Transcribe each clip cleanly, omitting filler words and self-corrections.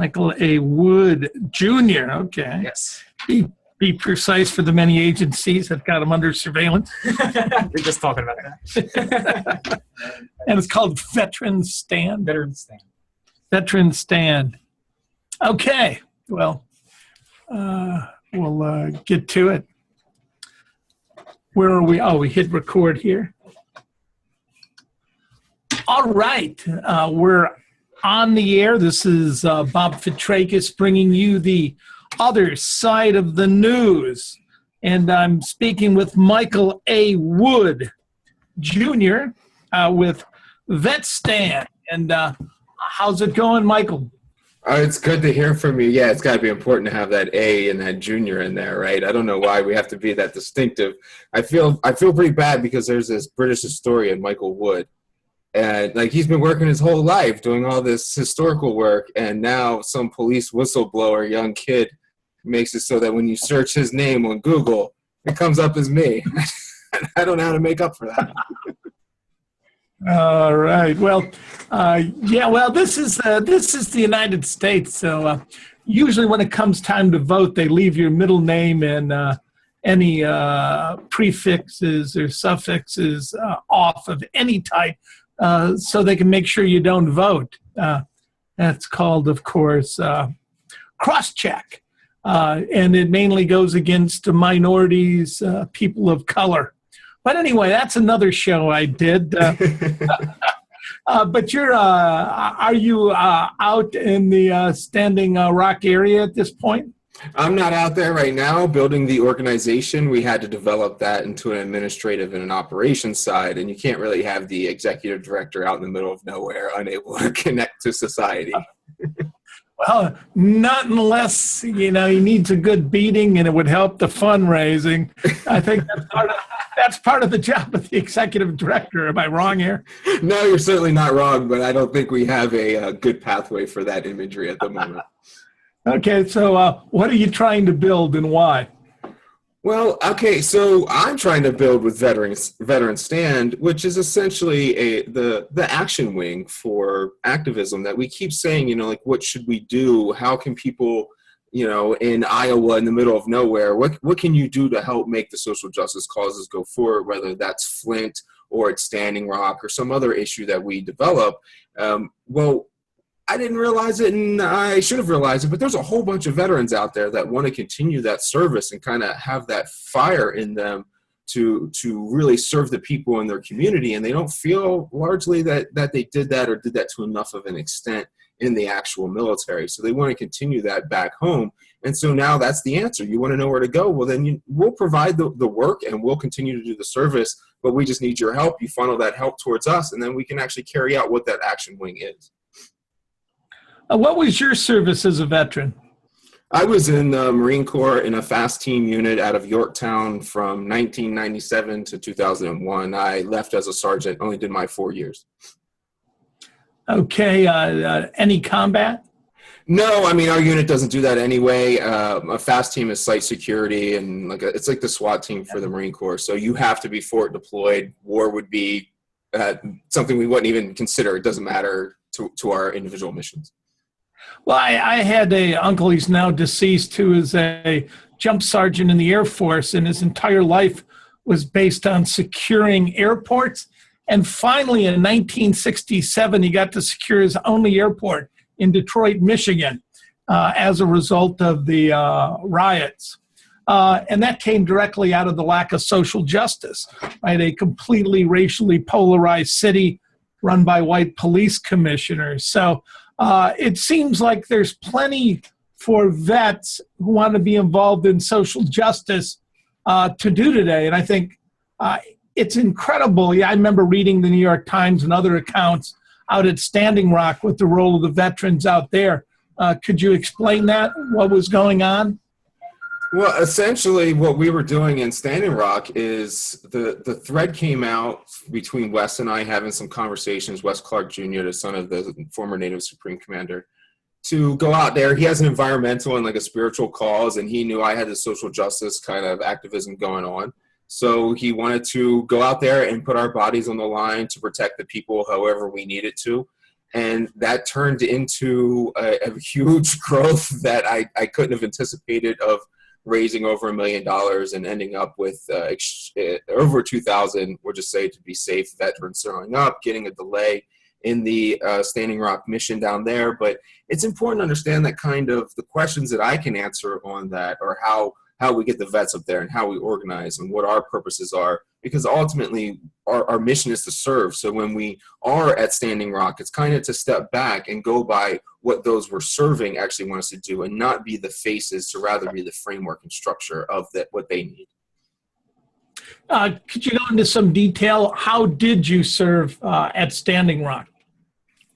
Michael A. Wood Jr. Okay. Yes. Be precise for the many agencies that got him under surveillance. We're just talking about that. And it's called Veteran Stand. Veteran Stand. Veteran Stand. Okay. Well, we'll get to it. Where are we? Oh, we hit record here. All right. We're on the air. This is Bob Fitrakis bringing you the other side of the news. And I'm speaking with Michael A. Wood Jr. With Vet Stand. And how's it going, Michael? It's good to hear from you. Yeah, it's got to be important to have that A and that junior in there, right? I don't know why we have to be that distinctive. I feel pretty bad because there's this British historian, Michael Wood, and like he's been working his whole life doing all this historical work, and now some police whistleblower, young kid, makes it so that when you search his name on Google, it comes up as me. I don't know how to make up for that. All right. Well, yeah. Well, this is the United States. So usually, when it comes time to vote, they leave your middle name and any prefixes or suffixes off of any type, so they can make sure you don't vote. That's called, of course, cross-check, and it mainly goes against minorities, people of color. But anyway, that's another show I did. But are you out in the Standing Rock area at this point? I'm not out there right now building the organization. We had to develop that into an administrative and an operations side, and you can't really have the executive director out in the middle of nowhere, unable to connect to society. Well, not unless, he needs a good beating and it would help the fundraising. I think that's part of the job of the executive director. Am I wrong here? No, you're certainly not wrong, but I don't think we have a good pathway for that imagery at the moment. Okay, so what are you trying to build and why? Well, okay, so I'm trying to build with Veteran Stand, which is essentially the action wing for activism that we keep saying, like, what should we do? How can people, in Iowa, in the middle of nowhere, what can you do to help make the social justice causes go forward, whether that's Flint or it's Standing Rock or some other issue that we develop? Well, I didn't realize it, and I should have realized it, but there's a whole bunch of veterans out there that want to continue that service and kind of have that fire in them to really serve the people in their community, and they don't feel largely that they did that or did that to enough of an extent in the actual military. So they want to continue that back home, and so now that's the answer. You want to know where to go? Well, then we'll provide the work, and we'll continue to do the service, but we just need your help. You funnel that help towards us, and then we can actually carry out what that action wing is. What was your service as a veteran? I was in the Marine Corps in a fast team unit out of Yorktown from 1997 to 2001. I left as a sergeant, only did my 4 years. Okay. Any combat? No, I mean, our unit doesn't do that anyway. A fast team is site security, and it's like the SWAT team for the Marine Corps. So you have to be forward deployed. War would be something we wouldn't even consider. It doesn't matter to our individual missions. Well, I had an uncle, he's now deceased, who is a jump sergeant in the Air Force, and his entire life was based on securing airports. And finally, in 1967, he got to secure his only airport in Detroit, Michigan, as a result of the riots. And that came directly out of the lack of social justice, right? A completely racially polarized city run by white police commissioners. So it seems like there's plenty for vets who want to be involved in social justice to do today. And I think it's incredible. Yeah, I remember reading the New York Times and other accounts out at Standing Rock with the role of the veterans out there. Could you explain that, what was going on? Well, essentially what we were doing in Standing Rock is the thread came out between Wes and I having some conversations, Wes Clark Jr., the son of the former Native Supreme Commander, to go out there. He has an environmental and a spiritual cause, and he knew I had the social justice kind of activism going on. So he wanted to go out there and put our bodies on the line to protect the people however we needed to. And that turned into a huge growth that I couldn't have anticipated, of raising over $1 million and ending up with over 2,000, we'll just say to be safe, veterans showing up, getting a delay in the Standing Rock mission down there. But it's important to understand that kind of the questions that I can answer on that are how we get the vets up there and how we organize and what our purposes are, because ultimately our mission is to serve. So when we are at Standing Rock, it's kind of to step back and go by what those we're serving actually want us to do, and not be the faces, to rather be the framework and structure of what they need. Could you go into some detail? How did you serve at Standing Rock?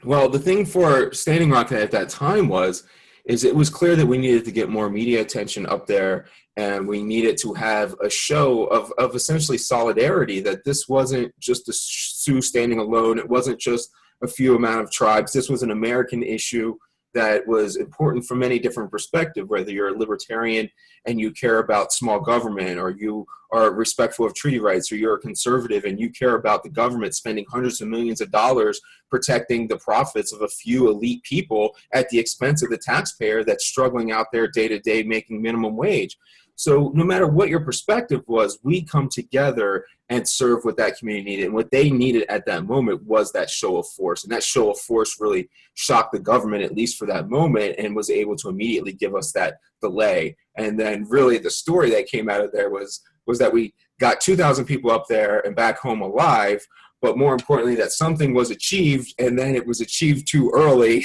Well, the thing for Standing Rock at that time is it was clear that we needed to get more media attention up there, and we needed to have a show of essentially solidarity, that this wasn't just a Sioux standing alone. It wasn't just a few amount of tribes. This was an American issue that was important from many different perspectives, whether you're a libertarian and you care about small government, or you are respectful of treaty rights, or you're a conservative and you care about the government spending hundreds of millions of dollars protecting the profits of a few elite people at the expense of the taxpayer that's struggling out there day to day making minimum wage. So no matter what your perspective was, we come together and serve what that community needed. And what they needed at that moment was that show of force. And that show of force really shocked the government, at least for that moment, and was able to immediately give us that delay. And then really the story that came out of there was that we got 2,000 people up there and back home alive, but more importantly, that something was achieved, and then it was achieved too early.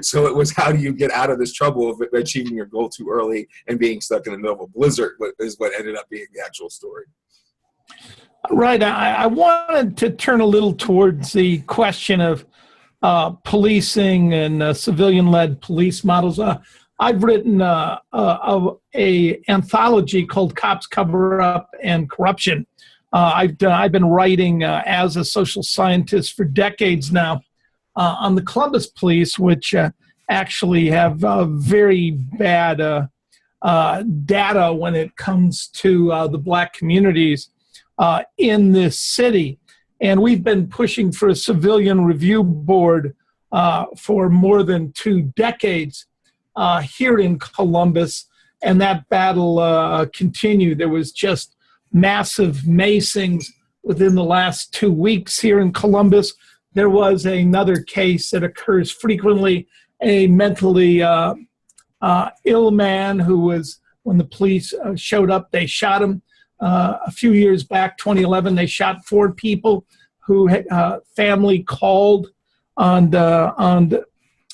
So it was, how do you get out of this trouble of achieving your goal too early and being stuck in the middle of a blizzard, is what ended up being the actual story. Right. I wanted to turn a little towards the question of policing and civilian-led police models. I've written a anthology called Cops, Cover Up, and Corruption. I've been writing as a social scientist for decades now on the Columbus Police, which actually have very bad data when it comes to the Black communities in this city. And we've been pushing for a civilian review board for more than 2 decades here in Columbus, and that battle continued. There was just massive macings within the last 2 weeks here in Columbus. There was another case that occurs frequently, a mentally ill man who was, when the police showed up, they shot him. A few years back, 2011, they shot 4 people who family called on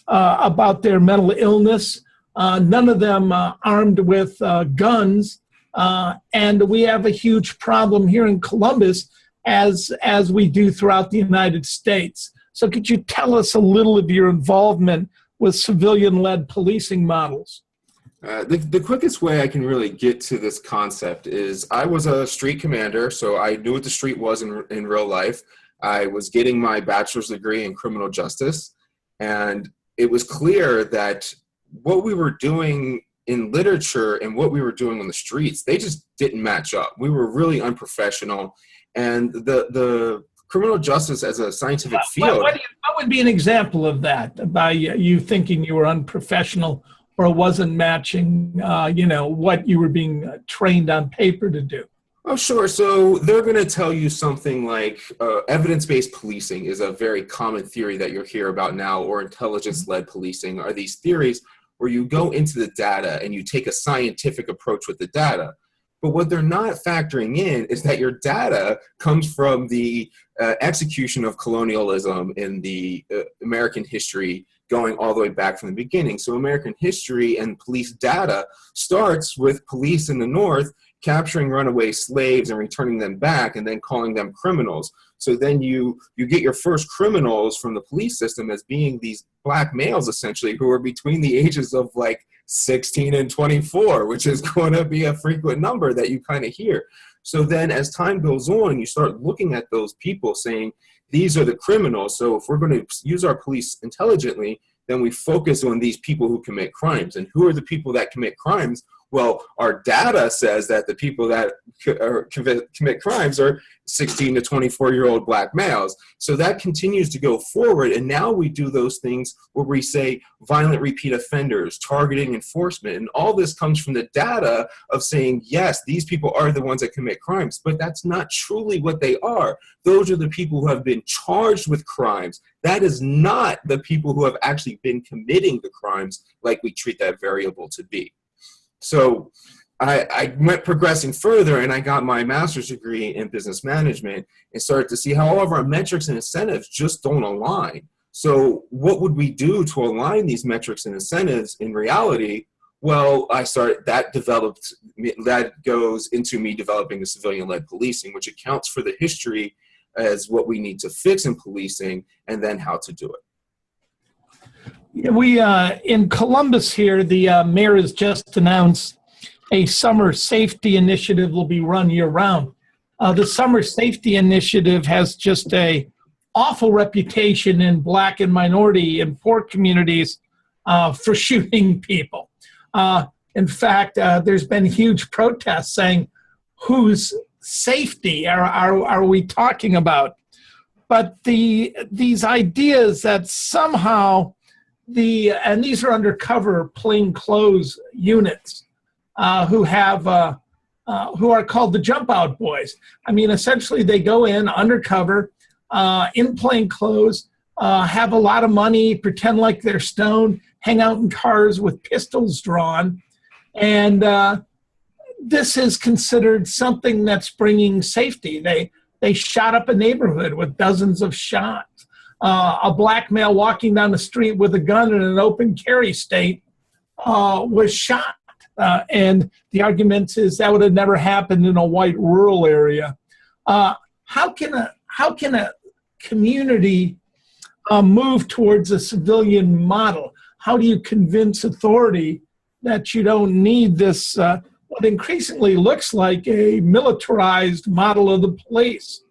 about their mental illness. None of them armed with guns. And we have a huge problem here in Columbus, as we do throughout the United States. So could you tell us a little of your involvement with civilian-led policing models? The quickest way I can really get to this concept is, I was a street commander, so I knew what the street was in real life. I was getting my bachelor's degree in criminal justice, and it was clear that what we were doing in literature and what we were doing on the streets, they just didn't match up. We were really unprofessional, and the criminal justice as a scientific field. What would be an example of that, by you thinking you were unprofessional or wasn't matching, what you were being trained on paper to do? Oh, sure. So they're going to tell you something like evidence-based policing is a very common theory that you'll hear about now, or intelligence-led policing are these theories where you go into the data and you take a scientific approach with the data. But what they're not factoring in is that your data comes from the execution of colonialism in the American history, going all the way back from the beginning. So American history and police data starts with police in the North capturing runaway slaves and returning them back, and then calling them criminals. So then you get your first criminals from the police system as being these Black males, essentially, who are between the ages of like 16 and 24, which is going to be a frequent number that you kind of hear. So then as time goes on, you start looking at those people saying, these are the criminals. So if we're going to use our police intelligently, then we focus on these people who commit crimes. And who are the people that commit crimes? Well, our data says that the people that commit crimes are 16 to 24-year-old black males. So that continues to go forward. And now we do those things where we say violent repeat offenders, targeting enforcement. And all this comes from the data of saying, yes, these people are the ones that commit crimes, but that's not truly what they are. Those are the people who have been charged with crimes. That is not the people who have actually been committing the crimes like we treat that variable to be. So I went progressing further, and I got my master's degree in business management and started to see how all of our metrics and incentives just don't align. So what would we do to align these metrics and incentives in reality? Well, that goes into me developing the civilian-led policing, which accounts for the history as what we need to fix in policing and then how to do it. Yeah, we in Columbus here, the mayor has just announced a summer safety initiative will be run year-round. The summer safety initiative has just a awful reputation in black and minority and poor communities for shooting people. In fact, there's been huge protests saying, whose safety are we talking about? But these ideas that somehow and these are undercover plainclothes units who are called the jump out boys. I mean, essentially they go in undercover in plain clothes, have a lot of money, pretend like they're stoned, hang out in cars with pistols drawn. And this is considered something that's bringing safety. They shot up a neighborhood with dozens of shots. A black male walking down the street with a gun in an open carry state was shot. And the argument is that would have never happened in a white rural area. How can a community move towards a civilian model? How do you convince authority that you don't need this, what increasingly looks like a militarized model of the police?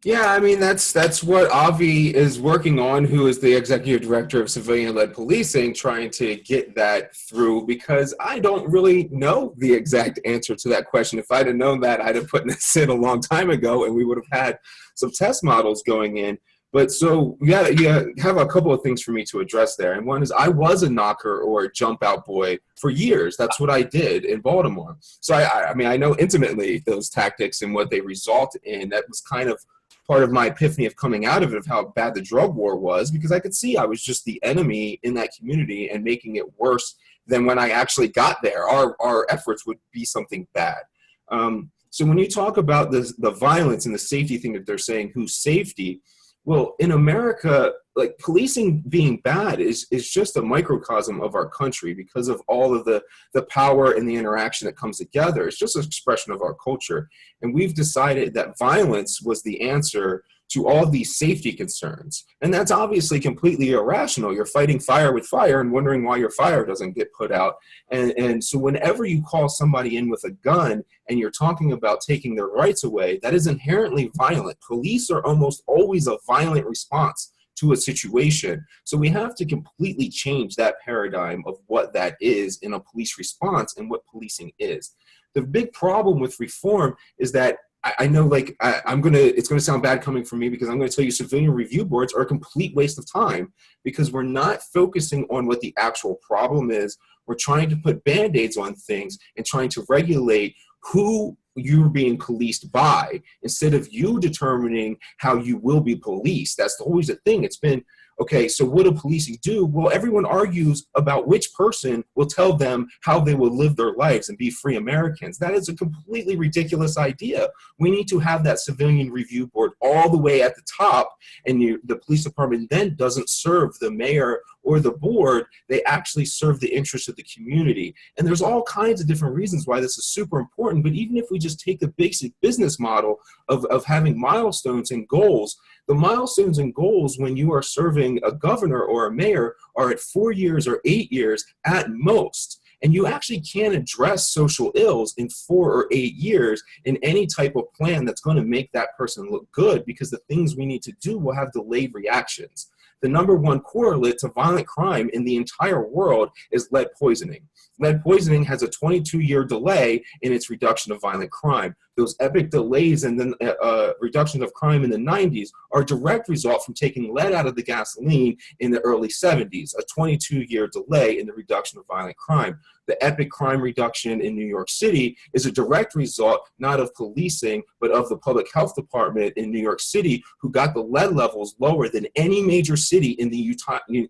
Yeah, I mean, that's what Avi is working on, who is the executive director of civilian-led policing, trying to get that through, because I don't really know the exact answer to that question. If I'd have known that, I'd have put this in a long time ago, and we would have had some test models going in. But so, yeah, you have a couple of things for me to address there. And one is I was a knocker or a jump out boy for years. That's what I did in Baltimore. So, I mean, I know intimately those tactics and what they result in. That was kind of part of my epiphany of coming out of it, of how bad the drug war was, because I could see I was just the enemy in that community and making it worse than when I actually got there. Our efforts would be something bad. So when you talk about the violence and the safety thing that they're saying, whose safety? Well, in America, like policing being bad is just a microcosm of our country because of all of the power and the interaction that comes together. It's just an expression of our culture. And we've decided that violence was the answer to all these safety concerns. And that's obviously completely irrational. You're fighting fire with fire and wondering why your fire doesn't get put out. And so whenever you call somebody in with a gun and you're talking about taking their rights away, that is inherently violent. Police are almost always a violent response to a situation. So we have to completely change that paradigm of what that is in a police response and what policing is. The big problem with reform is that I know, like, it's gonna sound bad coming from me, because I'm gonna tell you civilian review boards are a complete waste of time, because we're not focusing on what the actual problem is. We're trying to put Band-Aids on things and trying to regulate who you're being policed by, instead of you determining how you will be policed. That's always a thing. It's been, okay, so what do policing do? Well, everyone argues about which person will tell them how they will live their lives and be free Americans. That is a completely ridiculous idea. We need to have that civilian review board all the way at the top, and the police department then doesn't serve the mayor or the board. They actually serve the interests of the community. And there's all kinds of different reasons why this is super important, but even if we just take the basic business model of having milestones and goals, the milestones and goals when you are serving a governor or a mayor are at 4 years or 8 years at most. And you actually can't address social ills in 4 or 8 years in any type of plan that's going to make that person look good, because the things we need to do will have delayed reactions. the number one correlate to violent crime in the entire world is lead poisoning. Lead poisoning has a 22-year delay in its reduction of violent crime. Those epic delays in the reduction of crime in the 90s are a direct result from taking lead out of the gasoline in the early 70s, a 22-year delay in the reduction of violent crime. The epic crime reduction in New York City is a direct result not of policing, but of the public health department in New York City, who got the lead levels lower than any major city in the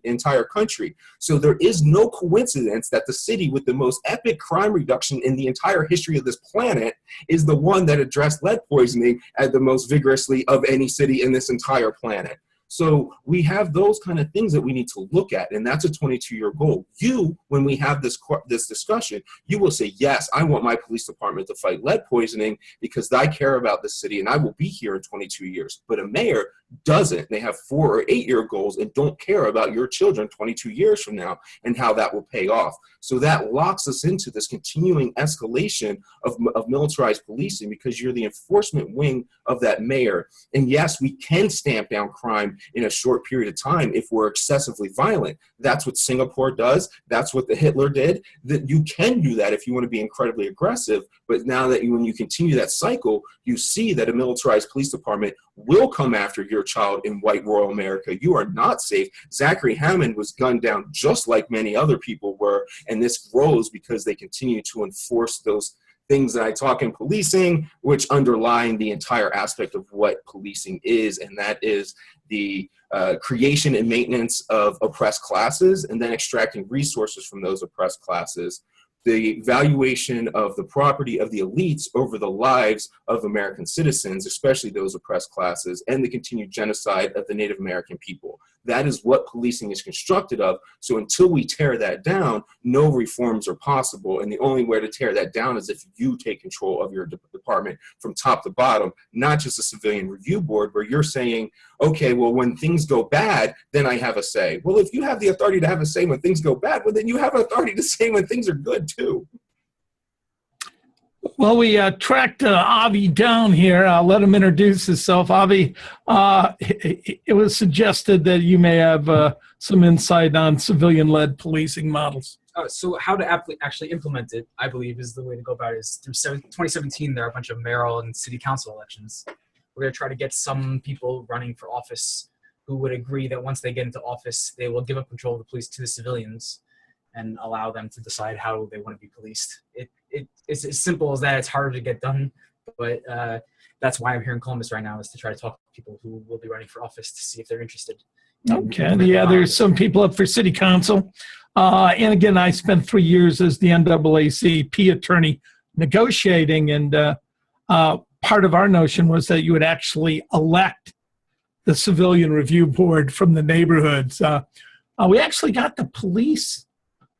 entire country. So there is no coincidence that the city with the most epic crime reduction in the entire history of this planet is the one that addressed lead poisoning at the most vigorously of any city in this entire planet. So we have those kind of things that we need to look at, and that's a 22-year goal. You, when we have this discussion, you will say, yes, I want my police department to fight lead poisoning because I care about the city and I will be here in 22 years. But a mayor doesn't. They have 4 or 8 year goals and don't care about your children 22 years from now and how that will pay off. So that locks us into this continuing escalation of militarized policing because you're the enforcement wing of that mayor. And yes, we can stamp down crime in a short period of time if we're excessively violent. That's what Singapore does. That's what the Hitler did. That you can do that if you want to be incredibly aggressive. But now that when you continue that cycle, you see that a militarized police department will come after your child in white rural America. You are not safe. Zachary Hammond was gunned down just like many other people were. And this grows because they continue to enforce those things that I talk in policing, which underline the entire aspect of what policing is, and that is the creation and maintenance of oppressed classes and then extracting resources from those oppressed classes, the valuation of the property of the elites over the lives of American citizens, especially those oppressed classes, and the continued genocide of the Native American people. That is what policing is constructed of. So until we tear that down, no reforms are possible. And the only way to tear that down is if you take control of your department from top to bottom, not just a civilian review board where you're saying, okay, well, when things go bad, then I have a say. Well, if you have the authority to have a say when things go bad, well, then you have authority to say when things are good too. Well, we tracked Avi down here. I'll let him introduce himself. Avi, it was suggested that you may have some insight on civilian-led policing models. So how to actually implement it, I believe, is the way to go about it. Is through 2017, there are a bunch of mayoral and city council elections. We're going to try to get some people running for office who would agree that once they get into office, they will give up control of the police to the civilians and allow them to decide how they want to be policed. It's as simple as that. It's harder to get done, but that's why I'm here in Columbus right now, is to try to talk to people who will be running for office to see if they're interested. Okay, yeah, there's some people up for city council. And again, I spent 3 years as the NAACP attorney negotiating, and part of our notion was that you would actually elect the civilian review board from the neighborhoods. We actually got the police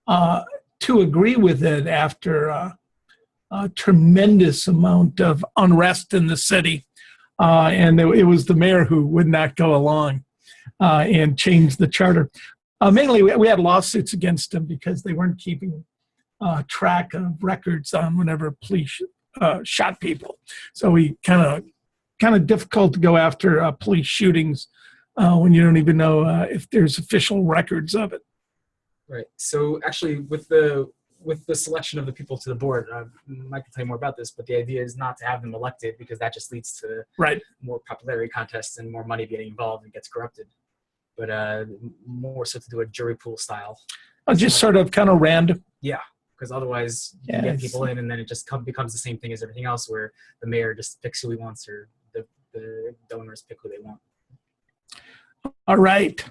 to agree with it after a tremendous amount of unrest in the city. And it was the mayor who would not go along and change the charter. Mainly, we had lawsuits against them because they weren't keeping track of records on whenever police shot people. So we kind of difficult to go after police shootings when you don't even know if there's official records of it. Right. So actually, with the selection of the people to the board, Mike can tell you more about this, but the idea is not to have them elected because that just leads to more popularity contests and more money getting involved and gets corrupted. But more so to do a jury pool style. Just sort of kind of random. Yeah, because otherwise you get people in and then it just becomes the same thing as everything else, where the mayor just picks who he wants or the donors pick who they want. All right.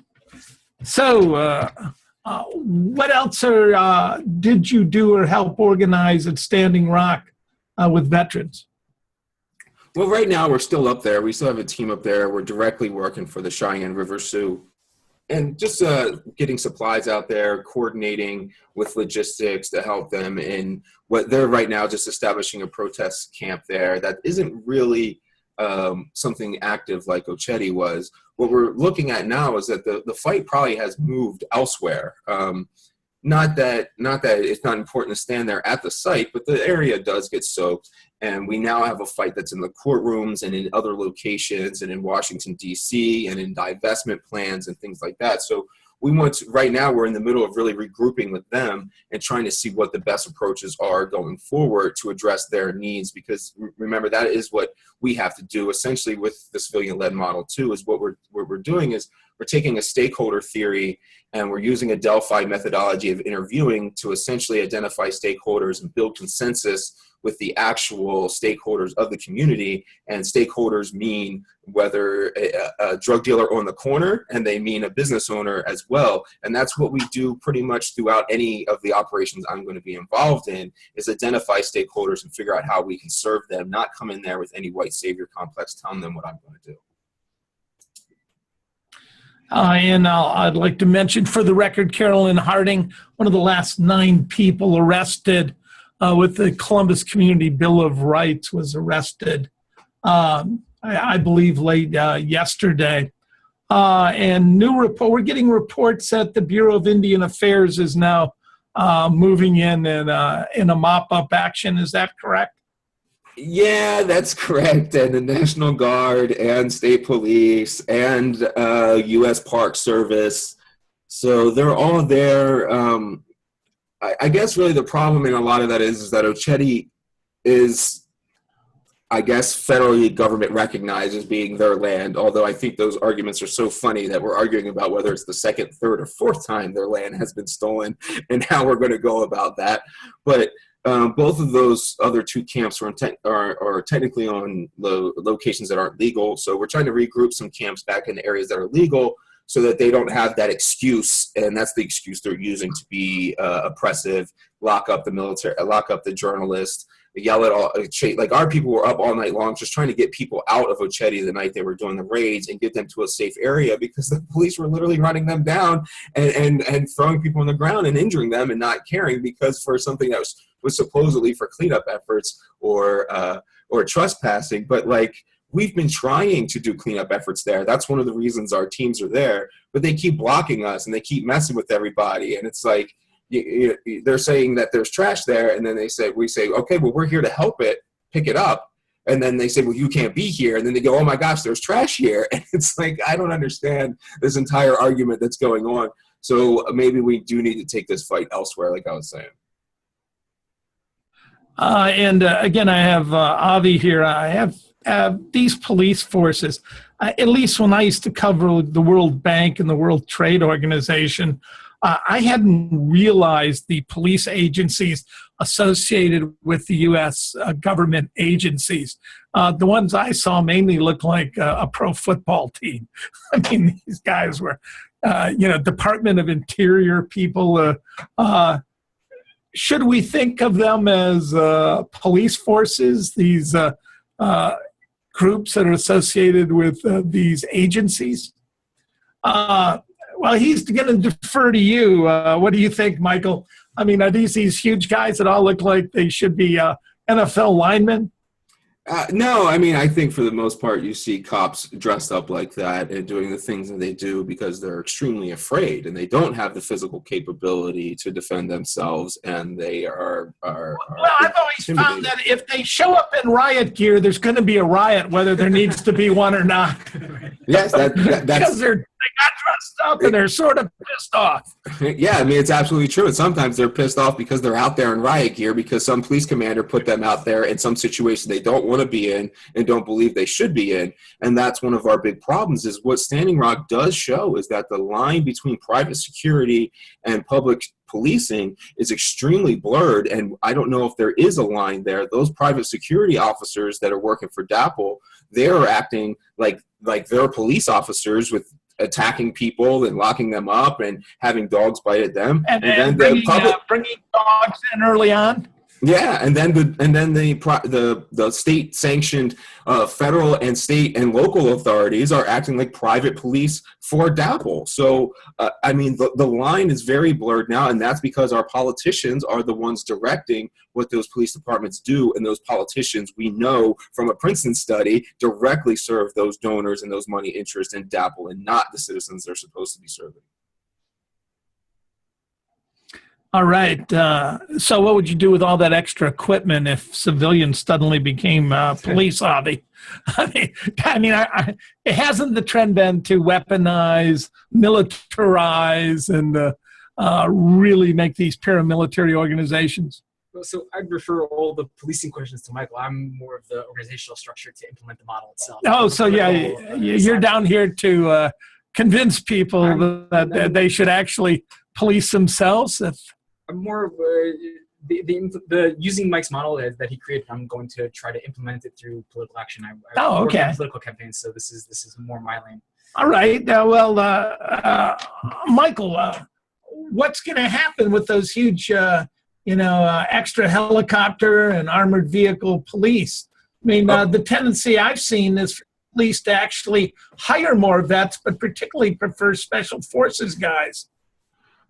So what else did you do or help organize at Standing Rock with veterans? Well, right now we're still up there. We still have a team up there. We're directly working for the Cheyenne River Sioux. And just getting supplies out there, coordinating with logistics to help them in what they're right now just establishing a protest camp there that isn't really something active like Ochetti was. What we're looking at now is that the fight probably has moved elsewhere. not that it's not important to stand there at the site, but the area does get soaked. And we now have a fight that's in the courtrooms and in other locations and in Washington, D.C., and in divestment plans and things like that. So right now we're in the middle of really regrouping with them and trying to see what the best approaches are going forward to address their needs, because remember, that is what we have to do essentially with the civilian-led model too. Is what we're doing is we're taking a stakeholder theory and we're using a Delphi methodology of interviewing to essentially identify stakeholders and build consensus with the actual stakeholders of the community. And stakeholders mean whether a drug dealer on the corner, and they mean a business owner as well. And that's what we do pretty much throughout any of the operations I'm going to be involved in, is identify stakeholders and figure out how we can serve them, not come in there with any white savior complex telling them what I'm going to do. And I'd like to mention for the record, Carolyn Harding, one of the last 9 people arrested with the Columbus Community Bill of Rights, was arrested, I believe, late yesterday. And we're getting reports that the Bureau of Indian Affairs is now moving in a mop-up action. Is that correct? Yeah, that's correct. And the National Guard and state police and U.S. Park Service. So they're all there. I guess really the problem in a lot of that is that Ochetti is, I guess, federally government recognized as being their land, although I think those arguments are so funny that we're arguing about whether it's the second, third, or fourth time their land has been stolen and how we're going to go about that. But both of those other 2 camps are technically on locations that aren't legal. So we're trying to regroup some camps back in areas that are legal so that they don't have that excuse. And that's the excuse they're using to be oppressive, lock up the military, lock up the journalists, yell at all. Like, our people were up all night long just trying to get people out of Ochetti the night they were doing the raids and get them to a safe area, because the police were literally running them down and throwing people on the ground and injuring them and not caring, because for something that was supposedly for cleanup efforts or trespassing. But like, we've been trying to do cleanup efforts there. That's one of the reasons our teams are there, but they keep blocking us and they keep messing with everybody. And it's like, they're saying that there's trash there, and then we say, okay, well, we're here to help it, pick it up. And then they say, well, you can't be here. And then they go, oh my gosh, there's trash here. And it's like, I don't understand this entire argument that's going on. So maybe we do need to take this fight elsewhere, like I was saying. And again, I have Avi here. I have these police forces. At least when I used to cover the World Bank and the World Trade Organization, I hadn't realized the police agencies associated with the U.S. Government agencies. The ones I saw mainly looked like a pro football team. I mean, these guys were, Department of Interior people. Should we think of them as police forces, these groups that are associated with these agencies? Well, he's going to defer to you. What do you think, Michael? I mean, are these huge guys that all look like they should be NFL linemen? No, I mean, I think for the most part, you see cops dressed up like that and doing the things that they do because they're extremely afraid and they don't have the physical capability to defend themselves, and they are well, I've always found that if they show up in riot gear, there's going to be a riot, whether there needs to be one or not. Yes, that's because they got dressed up and they're sort of pissed off. Yeah, I mean, it's absolutely true. And sometimes they're pissed off because they're out there in riot gear because some police commander put them out there in some situation they don't want to be in and don't believe they should be in. And that's one of our big problems. Is what Standing Rock does show is that the line between private security and public policing is extremely blurred, and I don't know if there is a line there. Those private security officers that are working for DAPL, they're acting like they're police officers, with attacking people and locking them up and having dogs bite at them, and then bringing dogs in early on. Yeah, and then the state sanctioned federal and state and local authorities are acting like private police for DAPL. So I mean, the line is very blurred now, and that's because our politicians are the ones directing what those police departments do, and those politicians, we know from a Princeton study, directly serve those donors and those money interests in DAPL and not the citizens they're supposed to be serving. All right. So what would you do with all that extra equipment if civilians suddenly became police hobby? It hasn't the trend been to weaponize, militarize, and really make these paramilitary organizations? Well, so I'd refer all the policing questions to Michael. I'm more of the organizational structure to implement the model itself. Oh, so yeah, you're down here to convince people that they should actually police themselves. I'm more of the using Mike's model that he created. I'm going to try to implement it through political action. I work on political campaigns, so this is more my lane. All right. Michael, what's going to happen with those huge, extra helicopter and armored vehicle police? I mean, the tendency I've seen is for police to actually hire more vets, but particularly prefer special forces guys.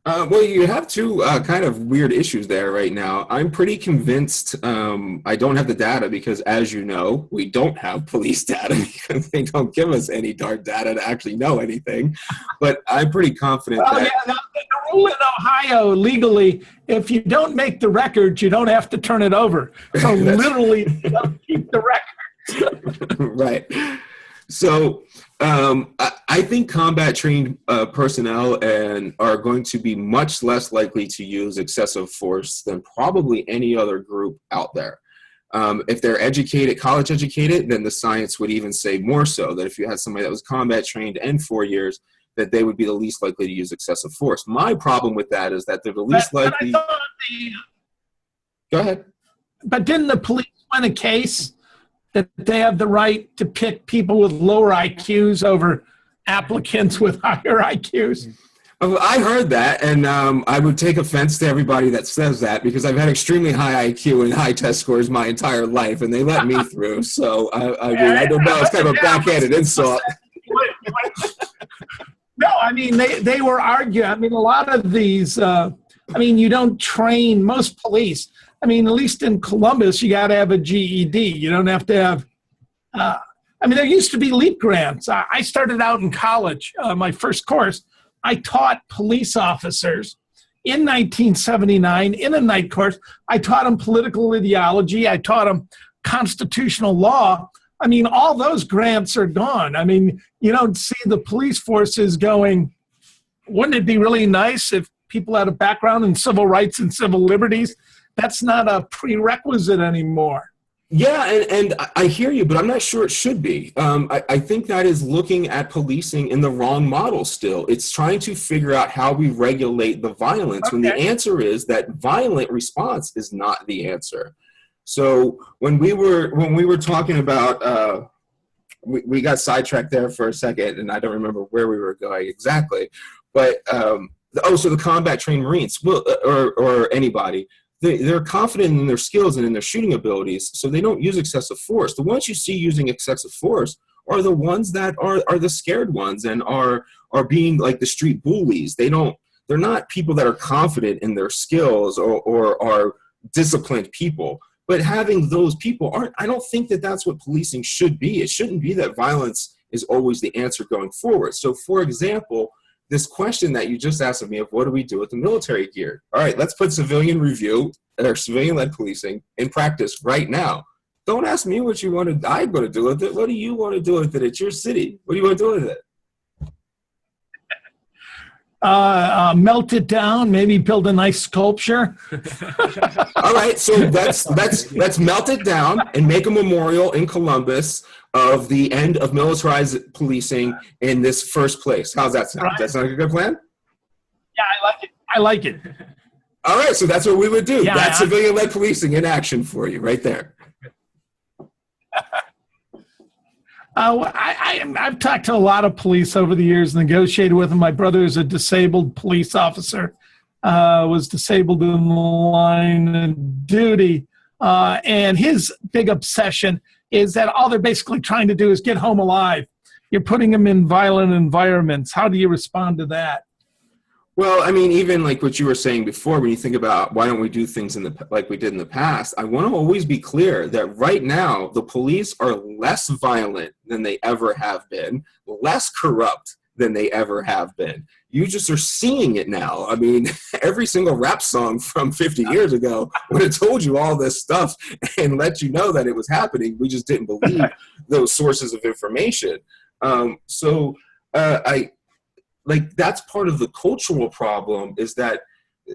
Well, you have two kind of weird issues there right now. I'm pretty convinced, I don't have the data because, as you know, we don't have police data because they don't give us any darn data to actually know anything. But I'm pretty confident that... Yeah, the rule in Ohio, legally, if you don't make the records, you don't have to turn it over. So literally, you don't keep the records. Right. So I think combat trained personnel are going to be much less likely to use excessive force than probably any other group out there. If they're educated, college educated, then the science would even say more so that if you had somebody that was combat trained and 4 years, that they would be the least likely to use excessive force. My problem with that is that they're the least likely. Go ahead. But didn't the police win a case that they have the right to pick people with lower IQs over applicants with higher IQs? I heard that, and I would take offense to everybody that says that because I've had extremely high IQ and high test scores my entire life, and they let me through. So, I don't know. It's kind of a backhanded insult. No, I mean, they were arguing. I mean, a lot of these, you don't train most police. I mean, at least in Columbus, you got to have a GED. You don't have to have, there used to be LEAP grants. I started out in college, my first course. I taught police officers in 1979 in a night course. I taught them political ideology. I taught them constitutional law. I mean, all those grants are gone. I mean, you don't see the police forces going, wouldn't it be really nice if people had a background in civil rights and civil liberties? That's not a prerequisite anymore. Yeah, and I hear you, but I'm not sure it should be. I think that is looking at policing in the wrong model still. It's trying to figure out how we regulate the violence when the answer is that violent response is not the answer. So when we were talking about, we got sidetracked there for a second, and I don't remember where we were going exactly. But so the combat trained Marines, or anybody. They're confident in their skills and in their shooting abilities, so they don't use excessive force. The ones you see using excessive force are the ones that are the scared ones and are being like the street bullies. They're not people that are confident in their skills or are disciplined people. But having those people I don't think that that's what policing should be. It shouldn't be that violence is always the answer going forward. So, for example, this question that you just asked of me of what do we do with the military gear? All right, let's put civilian review or civilian-led policing in practice right now. Don't ask me what I'm going to do with it. What do you want to do with it? It's your city. What do you want to do with it? Melt it down, maybe build a nice sculpture. All right, so let's melt it down and make a memorial in Columbus of the end of militarized policing in this first place. How's that sound? Right. Does that sound like a good plan? Yeah, I like it. All right, so that's what we would do. Yeah, That's civilian-led policing in action for you right there. I've talked to a lot of police over the years, negotiated with them. My brother is a disabled police officer, was disabled in the line of duty, and his big obsession is that all they're basically trying to do is get home alive. You're putting them in violent environments. How do you respond to that? Well, I mean, even like what you were saying before, when you think about why don't we do things like we did in the past, I want to always be clear that right now the police are less violent than they ever have been, less corrupt than they ever have been. You just are seeing it now. I mean, every single rap song from 50 years ago would have told you all this stuff and let you know that it was happening. We just didn't believe those sources of information. That's part of the cultural problem, is that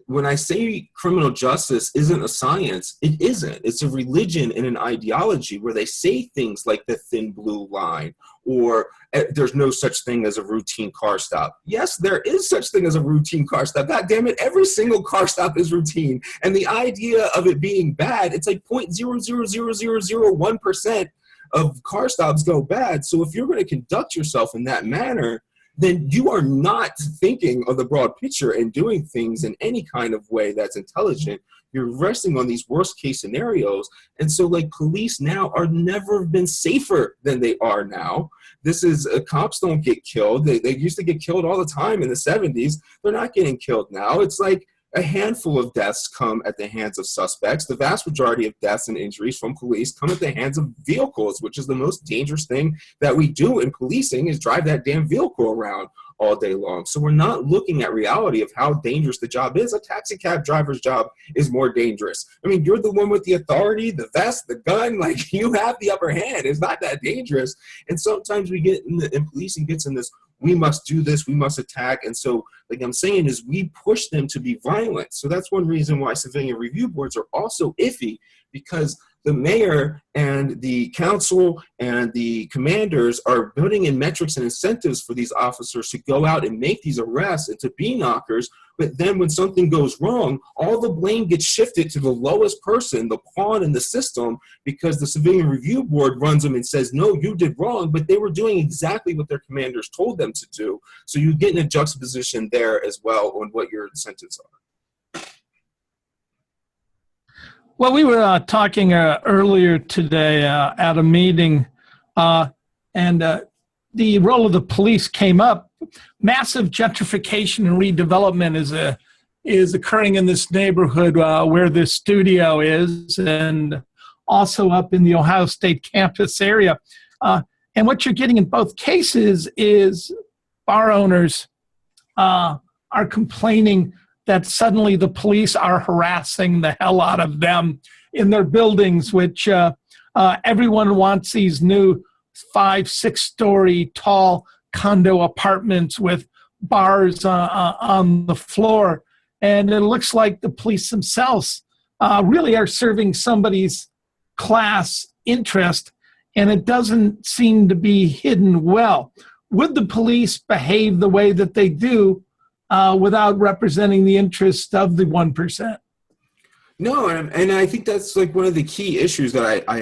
when I say criminal justice isn't a science, it isn't. It's a religion and an ideology where they say things like the thin blue line, or there's no such thing as a routine car stop. Yes, there is such thing as a routine car stop. God damn it, every single car stop is routine. And the idea of it being bad, it's like 0.00001% of car stops go bad. So if you're going to conduct yourself in that manner, then you are not thinking of the broad picture and doing things in any kind of way that's intelligent. You're resting on these worst case scenarios. And so like police now are never been safer than they are now. This is, cops don't get killed. They used to get killed all the time in the 70s. They're not getting killed now. It's like a handful of deaths come at the hands of suspects. The vast majority of deaths and injuries from police come at the hands of vehicles, which is the most dangerous thing that we do in policing, is drive that damn vehicle around all day long. So we're not looking at reality of how dangerous the job is. A taxi cab driver's job is more dangerous. I mean, you're the one with the authority, the vest, the gun, like you have the upper hand. It's not that dangerous. And sometimes we get in policing gets in this, we must do this, we must attack. And so, like I'm saying, is we push them to be violent. So that's one reason why civilian review boards are also iffy, because the mayor and the council and the commanders are building in metrics and incentives for these officers to go out and make these arrests and to be knockers. But then when something goes wrong, all the blame gets shifted to the lowest person, the pawn in the system, because the civilian review board runs them and says, no, you did wrong, but they were doing exactly what their commanders told them to do. So you get in a juxtaposition there as well on what your incentives are. Well, we were talking earlier today at a meeting, and the role of the police came up. Massive gentrification and redevelopment is occurring in this neighborhood where this studio is, and also up in the Ohio State campus area. And what you're getting in both cases is bar owners are complaining that suddenly the police are harassing the hell out of them in their buildings, which everyone wants these new 5-6-story tall condo apartments with bars on the floor. And it looks like the police themselves really are serving somebody's class interest, and it doesn't seem to be hidden well. Would the police behave the way that they do without representing the interest of the 1%? No, and I think that's like one of the key issues that I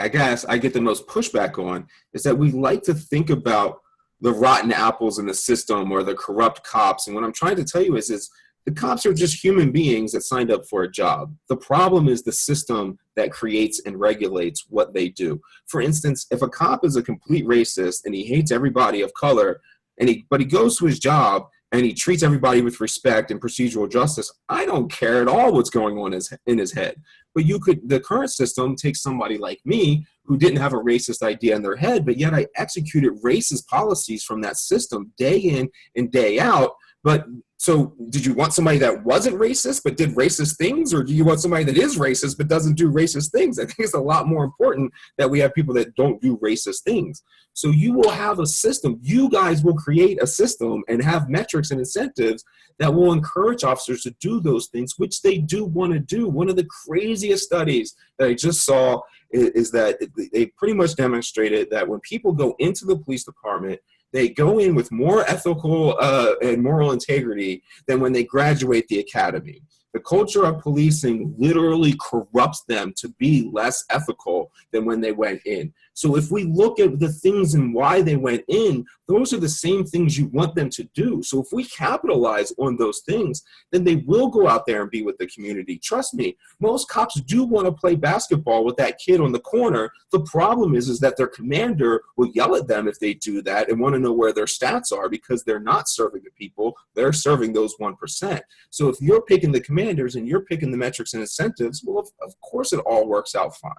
guess I get the most pushback on, is that we like to think about the rotten apples in the system or the corrupt cops. And what I'm trying to tell you is the cops are just human beings that signed up for a job. The problem is the system that creates and regulates what they do. For instance, if a cop is a complete racist and he hates everybody of color, but he goes to his job and he treats everybody with respect and procedural justice, I don't care at all what's going on in his head. But the current system takes somebody like me who didn't have a racist idea in their head, but yet I executed racist policies from that system day in and day out. But so did you want somebody that wasn't racist but did racist things, or do you want somebody that is racist but doesn't do racist things? I think it's a lot more important that we have people that don't do racist things. So you will have a system, you guys will create a system and have metrics and incentives that will encourage officers to do those things, which they do want to do. One of the craziest studies that I just saw is that they pretty much demonstrated that when people go into the police department, they go in with more ethical and moral integrity than when they graduate the academy. The culture of policing literally corrupts them to be less ethical than when they went in. So if we look at the things and why they went in, those are the same things you want them to do. So if we capitalize on those things, then they will go out there and be with the community. Trust me, most cops do want to play basketball with that kid on the corner. The problem is that their commander will yell at them if they do that and want to know where their stats are, because they're not serving the people, they're serving those 1%. So if you're picking the commanders and you're picking the metrics and incentives, well, of course it all works out fine.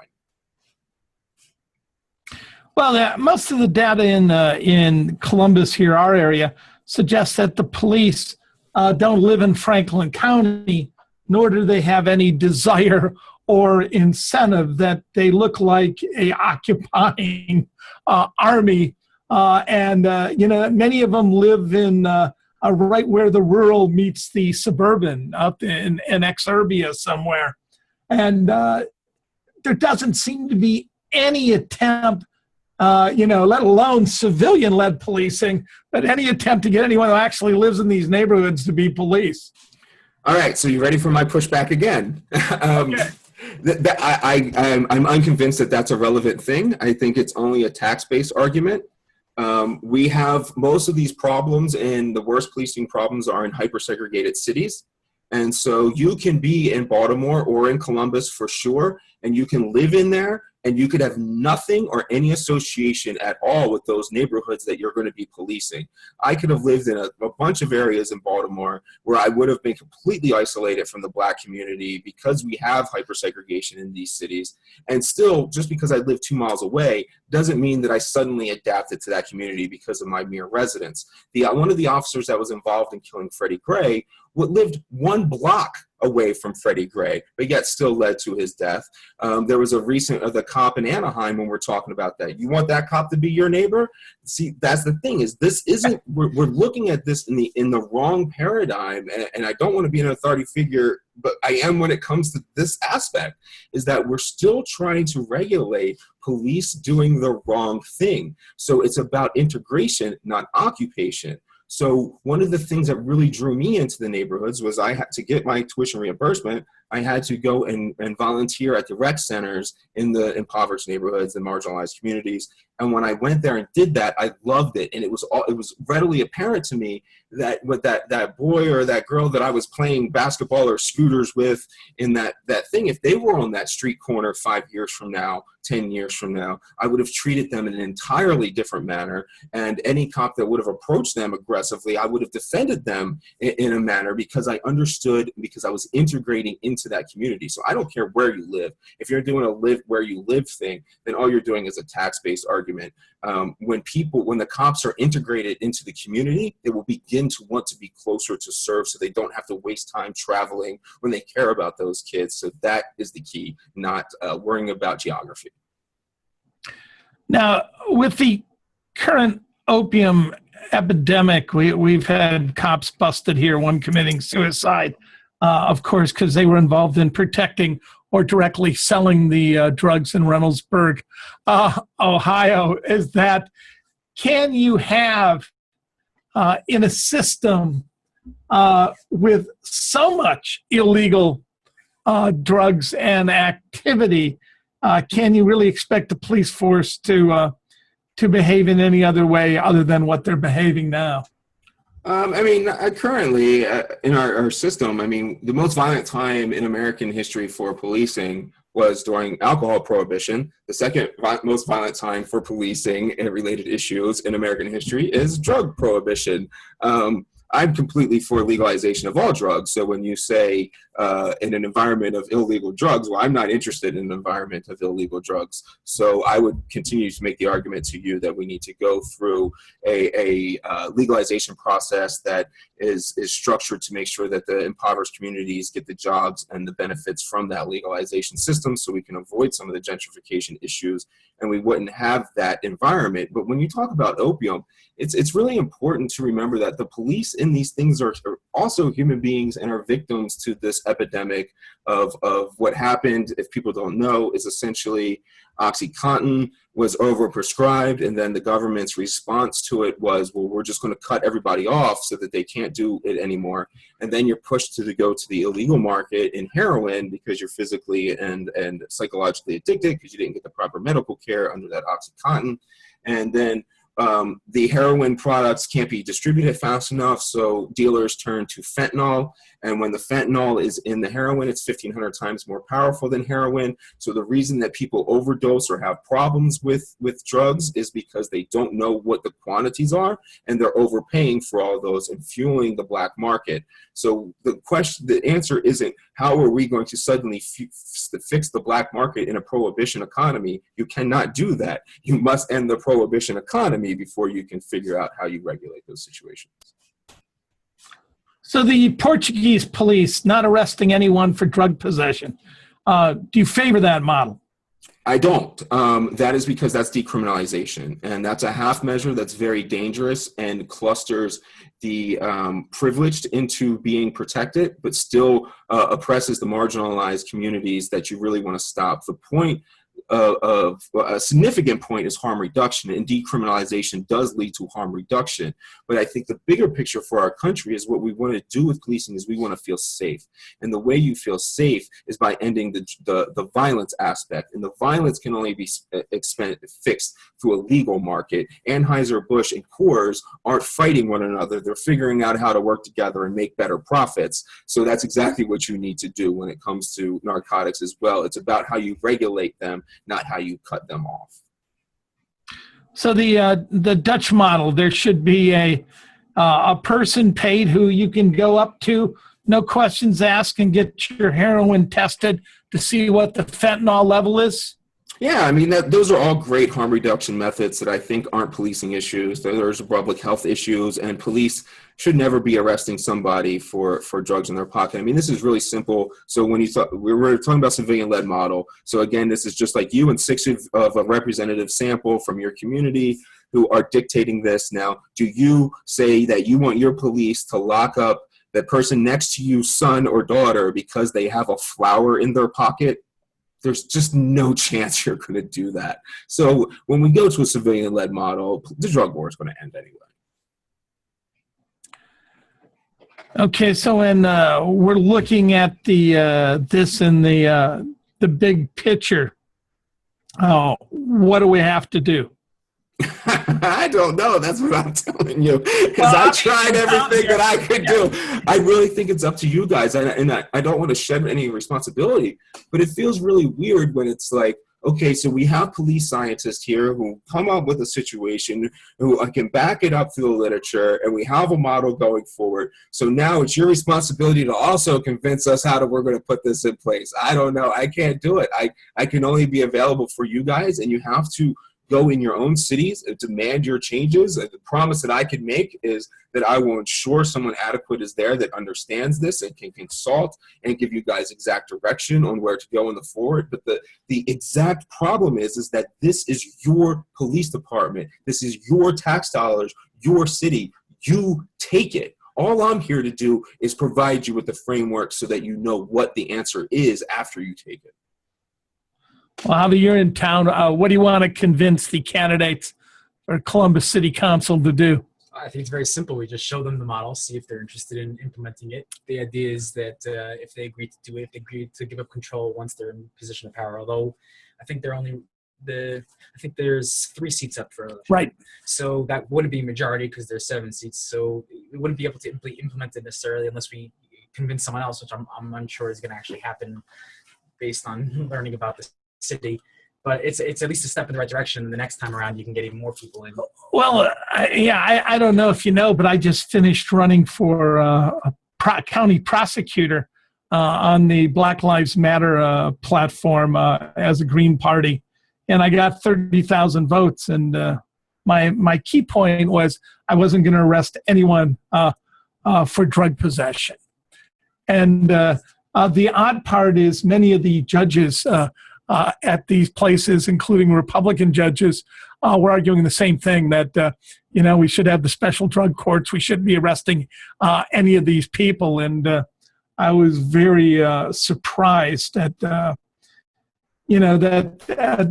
Well, most of the data in Columbus here, our area, suggests that the police don't live in Franklin County, nor do they have any desire or incentive that they look like a occupying army. Many of them live in right where the rural meets the suburban, up in exurbia somewhere. And there doesn't seem to be any attempt, let alone civilian-led policing, but any attempt to get anyone who actually lives in these neighborhoods to be police. All right, so you ready for my pushback again? Okay. I'm unconvinced that that's a relevant thing. I think it's only a tax-based argument. We have most of these problems, and the worst policing problems are in hyper-segregated cities. And so you can be in Baltimore or in Columbus for sure, and you can live in there, and you could have nothing or any association at all with those neighborhoods that you're going to be policing. I could have lived in a bunch of areas in Baltimore where I would have been completely isolated from the Black community because we have hypersegregation in these cities. And still, just because I live 2 miles away doesn't mean that I suddenly adapted to that community because of my mere residence. One of the officers that was involved in killing Freddie Gray lived 1 block away from Freddie Gray, but yet still led to his death. There was a recent, the cop in Anaheim, when we're talking about that. You want that cop to be your neighbor? See, that's the thing, is this isn't, we're looking at this in the wrong paradigm, and I don't want to be an authority figure, but I am when it comes to this aspect, is that we're still trying to regulate police doing the wrong thing. So it's about integration, not occupation. So one of the things that really drew me into the neighborhoods was I had to get my tuition reimbursement. I had to go and volunteer at the rec centers in the impoverished neighborhoods and marginalized communities. And when I went there and did that, I loved it. And it was readily apparent to me that with that boy or that girl that I was playing basketball or scooters with in that thing, if they were on that street corner 5 years from now, 10 years from now, I would have treated them in an entirely different manner. And any cop that would have approached them aggressively, I would have defended them in a manner because I understood, because I was integrating into that community. So I don't care where you live. If you're doing a live where you live thing, then all you're doing is a tax-based argument. When the cops are integrated into the community, they will begin to want to be closer to serve so they don't have to waste time traveling when they care about those kids. So that is the key, not worrying about geography. Now, with the current opium epidemic, we've had cops busted here, one committing suicide, of course, because they were involved in protecting or directly selling the drugs in Reynoldsburg, Ohio. Is that, can you have in a system with so much illegal drugs and activity, can you really expect the police force to behave in any other way other than what they're behaving now? Currently in our system, the most violent time in American history for policing was during alcohol prohibition. The second most violent time for policing and related issues in American history is drug prohibition. I'm completely for legalization of all drugs. So when you say in an environment of illegal drugs, well, I'm not interested in an environment of illegal drugs. So I would continue to make the argument to you that we need to go through a legalization process that is structured to make sure that the impoverished communities get the jobs and the benefits from that legalization system, so we can avoid some of the gentrification issues and we wouldn't have that environment. But when you talk about opium, it's really important to remember that the police in these things are also human beings and are victims to this epidemic of what happened, if people don't know, is essentially OxyContin was overprescribed, and then the government's response to it was, well, we're just going to cut everybody off so that they can't do it anymore. And then you're pushed to go to the illegal market in heroin because you're physically and psychologically addicted because you didn't get the proper medical care under that OxyContin. And then the heroin products can't be distributed fast enough, so dealers turn to fentanyl, And when the fentanyl is in the heroin, it's 1,500 times more powerful than heroin. So the reason that people overdose or have problems with drugs is because they don't know what the quantities are, and they're overpaying for all those and fueling the black market. So the answer isn't how are we going to suddenly fix the black market in a prohibition economy. You cannot do that. You must end the prohibition economy before you can figure out how you regulate those situations. So the Portuguese police not arresting anyone for drug possession. Do you favor that model? I don't. That is because that's decriminalization, and that's a half measure that's very dangerous and clusters the privileged into being protected, but still oppresses the marginalized communities that you really want to stop. The point of a significant point is harm reduction, and decriminalization does lead to harm reduction. But I think the bigger picture for our country is what we want to do with policing is we want to feel safe. And the way you feel safe is by ending the violence aspect. And the violence can only be fixed through a legal market. Anheuser-Busch and Coors aren't fighting one another. They're figuring out how to work together and make better profits. So that's exactly what you need to do when it comes to narcotics as well. It's about how you regulate them, not how you cut them off. So the Dutch model, there should be a person paid who you can go up to, no questions asked, and get your heroin tested to see what the fentanyl level is? Yeah, I mean, those are all great harm reduction methods that I think aren't policing issues. There's public health issues, and police should never be arresting somebody for drugs in their pocket. I mean, this is really simple. So when we were talking about civilian-led model. So again, this is just like you and 6 of a representative sample from your community who are dictating this. Now, do you say that you want your police to lock up the person next to you, son or daughter, because they have a flower in their pocket? There's just no chance you're going to do that. So when we go to a civilian-led model, the drug war is going to end anyway. Okay, so when we're looking at this in the big picture, what do we have to do? I don't know. That's what I'm telling you. Because I tried everything that I could do. I really think it's up to you guys. And I don't want to shed any responsibility, but it feels really weird when it's like, okay, so we have police scientists here who come up with a situation, who can back it up through the literature, and we have a model going forward. So now it's your responsibility to also convince us how we're going to put this in place. I don't know. I can't do it. I can only be available for you guys, and you have to go in your own cities and demand your changes. The promise that I can make is that I will ensure someone adequate is there that understands this and can consult and give you guys exact direction on where to go in the forward. But the exact problem is that this is your police department. This is your tax dollars, your city. You take it. All I'm here to do is provide you with the framework so that you know what the answer is after you take it. Well, Javi, you're in town. What do you want to convince the candidates for Columbus City Council to do? I think it's very simple. We just show them the model, see if they're interested in implementing it. The idea is that if they agree to do it, if they agree to give up control once they're in position of power, although I think I think there's 3 seats up for election. Right. So that wouldn't be a majority because there's 7 seats. So we wouldn't be able to implement it necessarily unless we convince someone else, which I'm unsure is going to actually happen based on learning about this city. But it's at least a step in the right direction. And the next time around, you can get even more people in. Well, I don't know if you know, but I just finished running for a county prosecutor on the Black Lives Matter platform as a Green Party. And I got 30,000 votes. And my key point was I wasn't going to arrest anyone for drug possession. And the odd part is many of the judges at these places, including Republican judges, were arguing the same thing, that, we should have the special drug courts. We shouldn't be arresting any of these people. And I was very surprised at, that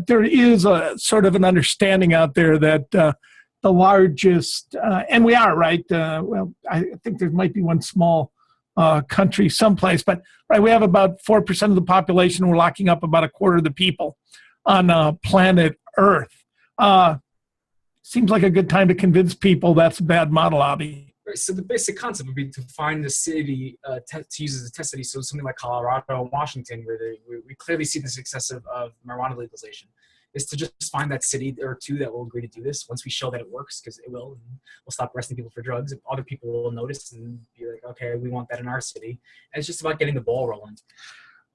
there is a sort of an understanding out there that the largest, and we are, right? Well, I think there might be one small country someplace, but right, we have about 4% of the population. We're locking up about a quarter of the people on planet Earth. Seems like a good time to convince people that's a bad model, Abby. Right, so the basic concept would be to find the city to use as a test city. So something like Colorado and Washington, where we clearly see the success of marijuana legalization, is to just find that city or two that will agree to do this. Once we show that it works, because it will, and we'll stop arresting people for drugs. And other people will notice and be like, okay, we want that in our city. And it's just about getting the ball rolling.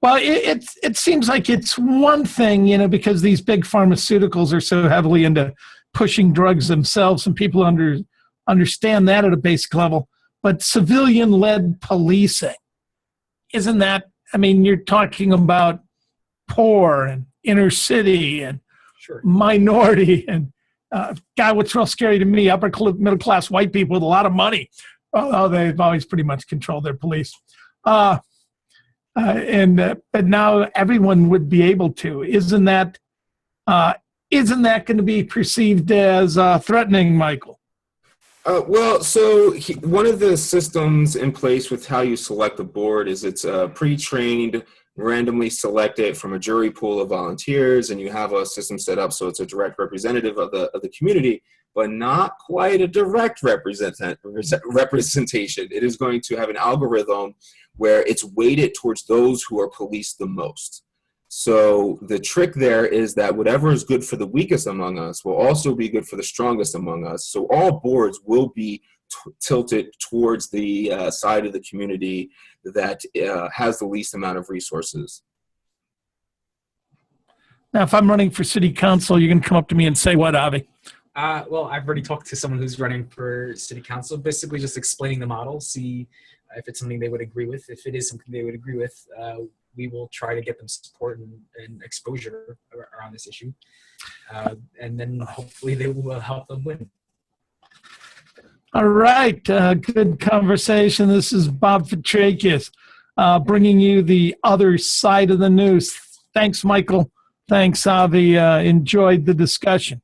Well, it seems like it's one thing, because these big pharmaceuticals are so heavily into pushing drugs themselves, and people understand that at a basic level. But civilian-led policing, isn't that? I mean, you're talking about poor and inner city and Sure. minority and God, what's real scary to me, upper middle class white people with a lot of money. Although they've always pretty much controlled their police. But now everyone would be able to. Isn't that going to be perceived as threatening, Michael? Well, so one of the systems in place with how you select the board is it's pre-trained, randomly selected from a jury pool of volunteers, and you have a system set up so it's a direct representative of the community, but not quite a direct representation. It is going to have an algorithm where it's weighted towards those who are policed the most. So the trick there is that whatever is good for the weakest among us will also be good for the strongest among us. So all boards will be tilted towards the side of the community that has the least amount of resources. Now, if I'm running for city council, you're going to come up to me and say what, Avi? Well, I've already talked to someone who's running for city council, basically just explaining the model, see if it's something they would agree with. If it is something they would agree with, we will try to get them support and exposure around this issue. And then hopefully they will help them win. All right. Good conversation. This is Bob Fitrakis, bringing you the other side of the news. Thanks, Michael. Thanks, Avi. Enjoyed the discussion.